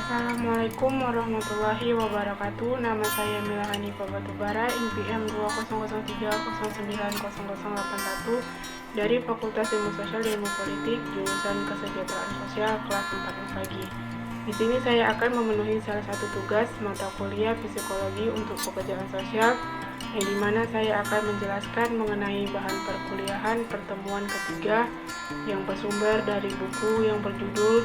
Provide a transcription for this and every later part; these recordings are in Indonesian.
Assalamualaikum warahmatullahi wabarakatuh. Nama saya Mila Hanifah Batubara, NPM 2003090081 dari Fakultas Ilmu Sosial dan Ilmu Politik, jurusan Kesejahteraan Sosial, kelas 4 pagi. Di sini saya akan memenuhi salah satu tugas mata kuliah psikologi untuk pekerjaan sosial, yang dimana saya akan menjelaskan mengenai bahan perkuliahan pertemuan ketiga yang bersumber dari buku yang berjudul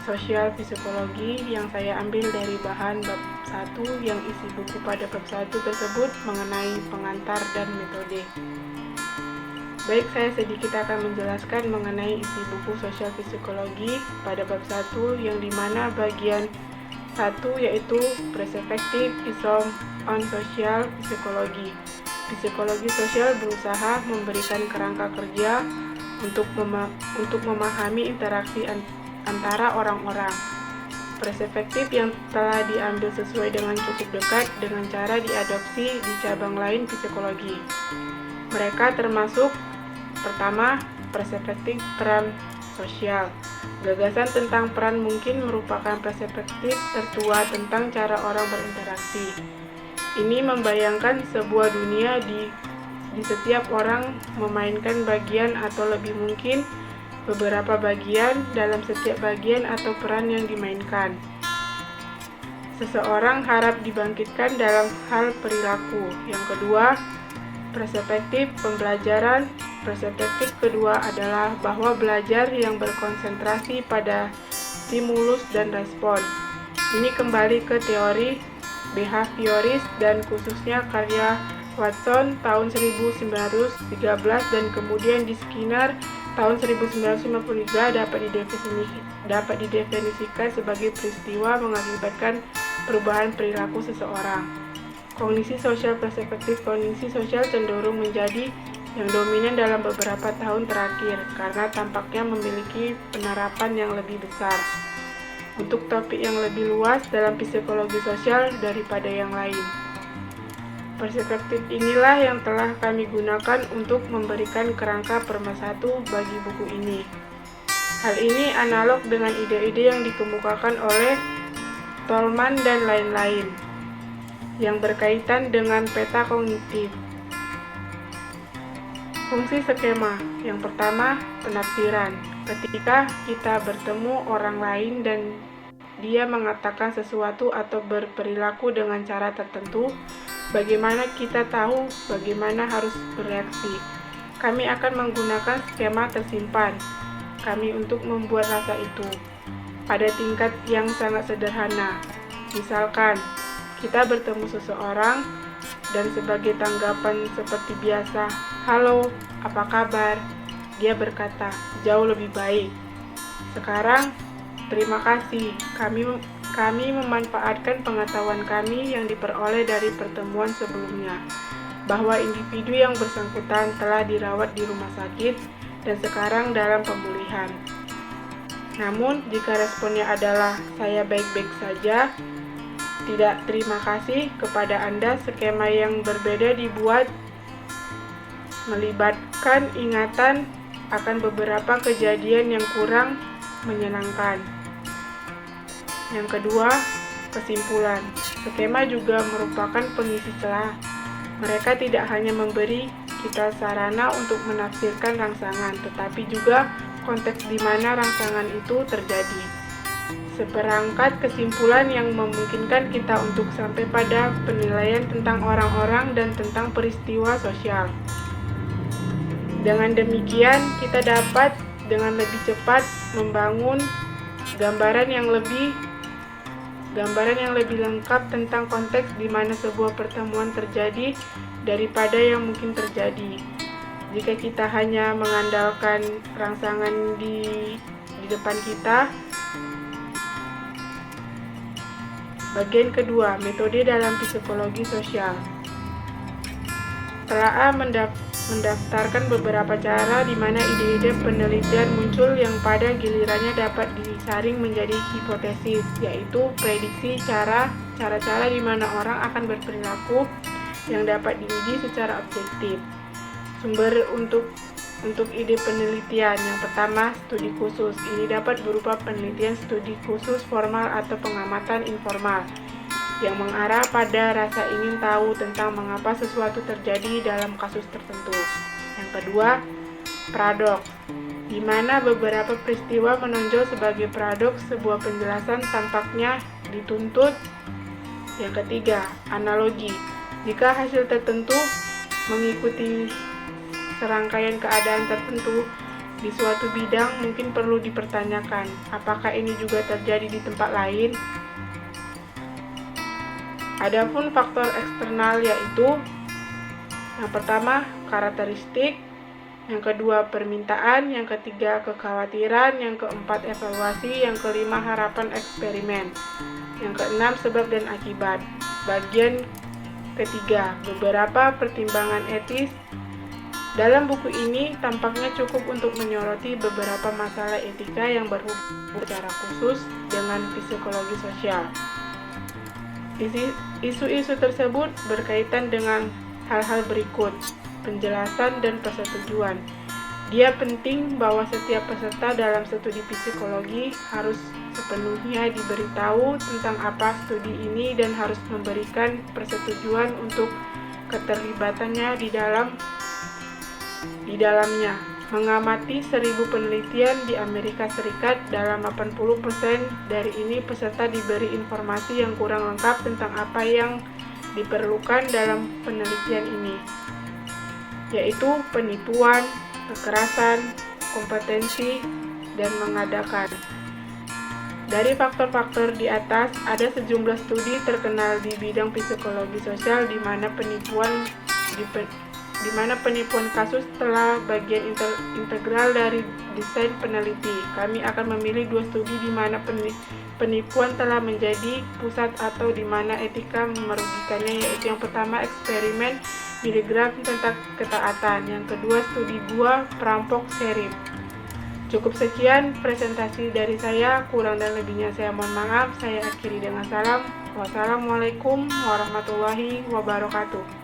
Sosial Psikologi yang saya ambil dari bahan bab 1 yang isi buku pada bab 1 tersebut mengenai pengantar dan metode. Baik, saya sedikit akan menjelaskan mengenai isi buku Sosial Psikologi pada bab 1 yang dimana bagian 1 yaitu Perspektif Islam on Social Psikologi. Psikologi sosial berusaha memberikan kerangka kerja untuk memahami interaksi antara orang-orang. Perspektif yang telah diambil sesuai dengan cukup dekat dengan cara diadopsi di cabang lain psikologi. Mereka termasuk pertama, perspektif peran sosial. Gagasan tentang peran mungkin merupakan perspektif tertua tentang cara orang berinteraksi. Ini membayangkan sebuah dunia di setiap orang memainkan bagian atau lebih mungkin beberapa bagian dalam setiap bagian atau peran yang dimainkan. Seseorang harap dibangkitkan dalam hal perilaku. Yang kedua, perspektif pembelajaran. Perspektif kedua adalah bahwa belajar yang berkonsentrasi pada stimulus dan respon. Ini kembali ke teori behavioris dan khususnya karya Watson tahun 1913 dan kemudian di Skinner tahun 1953 dapat didefinisikan sebagai peristiwa mengakibatkan perubahan perilaku seseorang. Kognisi sosial. Perspektif kognisi sosial cenderung menjadi yang dominan dalam beberapa tahun terakhir karena tampaknya memiliki penerapan yang lebih besar untuk topik yang lebih luas dalam psikologi sosial daripada yang lain. Perspektif inilah yang telah kami gunakan untuk memberikan kerangka pemersatu bagi buku ini. Hal ini analog dengan ide-ide yang dikemukakan oleh Tolman dan lain-lain yang berkaitan dengan peta kognitif. Fungsi skema. Yang pertama, penafsiran. Ketika kita bertemu orang lain dan dia mengatakan sesuatu atau berperilaku dengan cara tertentu, bagaimana kita tahu bagaimana harus bereaksi? Kami akan menggunakan skema tersimpan kami untuk membuat rasa itu pada tingkat yang sangat sederhana. Misalkan, kita bertemu seseorang dan sebagai tanggapan seperti biasa, "Halo, apa kabar?" Dia berkata, "Jauh lebih baik." Sekarang, terima kasih. Kami memanfaatkan pengetahuan kami yang diperoleh dari pertemuan sebelumnya, bahwa individu yang bersangkutan telah dirawat di rumah sakit dan sekarang dalam pemulihan. Namun, jika responnya adalah "saya baik-baik saja," tidak terima kasih kepada Anda, skema yang berbeda dibuat melibatkan ingatan akan beberapa kejadian yang kurang menyenangkan. Yang kedua, kesimpulan. Skema juga merupakan pengisi celah. Mereka tidak hanya memberi kita sarana untuk menafsirkan rangsangan, tetapi juga konteks di mana rangsangan itu terjadi. Seperangkat kesimpulan yang memungkinkan kita untuk sampai pada penilaian tentang orang-orang dan tentang peristiwa sosial. Dengan demikian, kita dapat dengan lebih cepat membangun gambaran yang lebih lengkap tentang konteks di mana sebuah pertemuan terjadi daripada yang mungkin terjadi jika kita hanya mengandalkan rangsangan di depan kita. Bagian kedua, metode dalam psikologi sosial. Telah mendaftarkan beberapa cara di mana ide-ide penelitian muncul yang pada gilirannya dapat disaring menjadi hipotesis, yaitu prediksi cara-cara di mana orang akan berperilaku yang dapat diuji secara objektif. Sumber untuk Untuk ide penelitian, yang pertama, studi khusus. Ini dapat berupa penelitian studi khusus formal atau pengamatan informal yang mengarah pada rasa ingin tahu tentang mengapa sesuatu terjadi dalam kasus tertentu. Yang kedua, paradoks, di mana beberapa peristiwa menonjol sebagai paradoks sebuah penjelasan tampaknya dituntut. Yang ketiga, analogi, jika hasil tertentu mengikuti serangkaian keadaan tertentu di suatu bidang, mungkin perlu dipertanyakan, apakah ini juga terjadi di tempat lain? Adapun faktor eksternal yaitu yang pertama, karakteristik, yang kedua, permintaan, yang ketiga, kekhawatiran, yang keempat, evaluasi, yang kelima, harapan eksperimen, yang keenam, sebab dan akibat. Bagian ketiga, beberapa pertimbangan etis. Dalam buku ini tampaknya cukup untuk menyoroti beberapa masalah etika yang berhubungan secara khusus dengan psikologi sosial. Isu-isu tersebut berkaitan dengan hal-hal berikut: penjelasan dan persetujuan. Dia penting bahwa setiap peserta dalam studi psikologi harus sepenuhnya diberitahu tentang apa studi ini dan harus memberikan persetujuan untuk keterlibatannya di dalamnya. Mengamati 1000 penelitian di Amerika Serikat, dalam 80% dari ini peserta diberi informasi yang kurang lengkap tentang apa yang diperlukan dalam penelitian ini, yaitu penipuan, kekerasan, kompetensi, dan mengadakan. Dari faktor-faktor di atas, ada sejumlah studi terkenal di bidang psikologi sosial di mana penipuan kasus telah bagian integral dari desain peneliti. Kami akan memilih 2 studi di mana penipuan telah menjadi pusat atau di mana etika merugikannya, yaitu yang pertama, eksperimen miligram tentang ketaatan, yang kedua, studi gua perampok serif. Cukup sekian presentasi dari saya, kurang dan lebihnya saya mohon maaf. Saya akhiri dengan salam. Wassalamualaikum warahmatullahi wabarakatuh.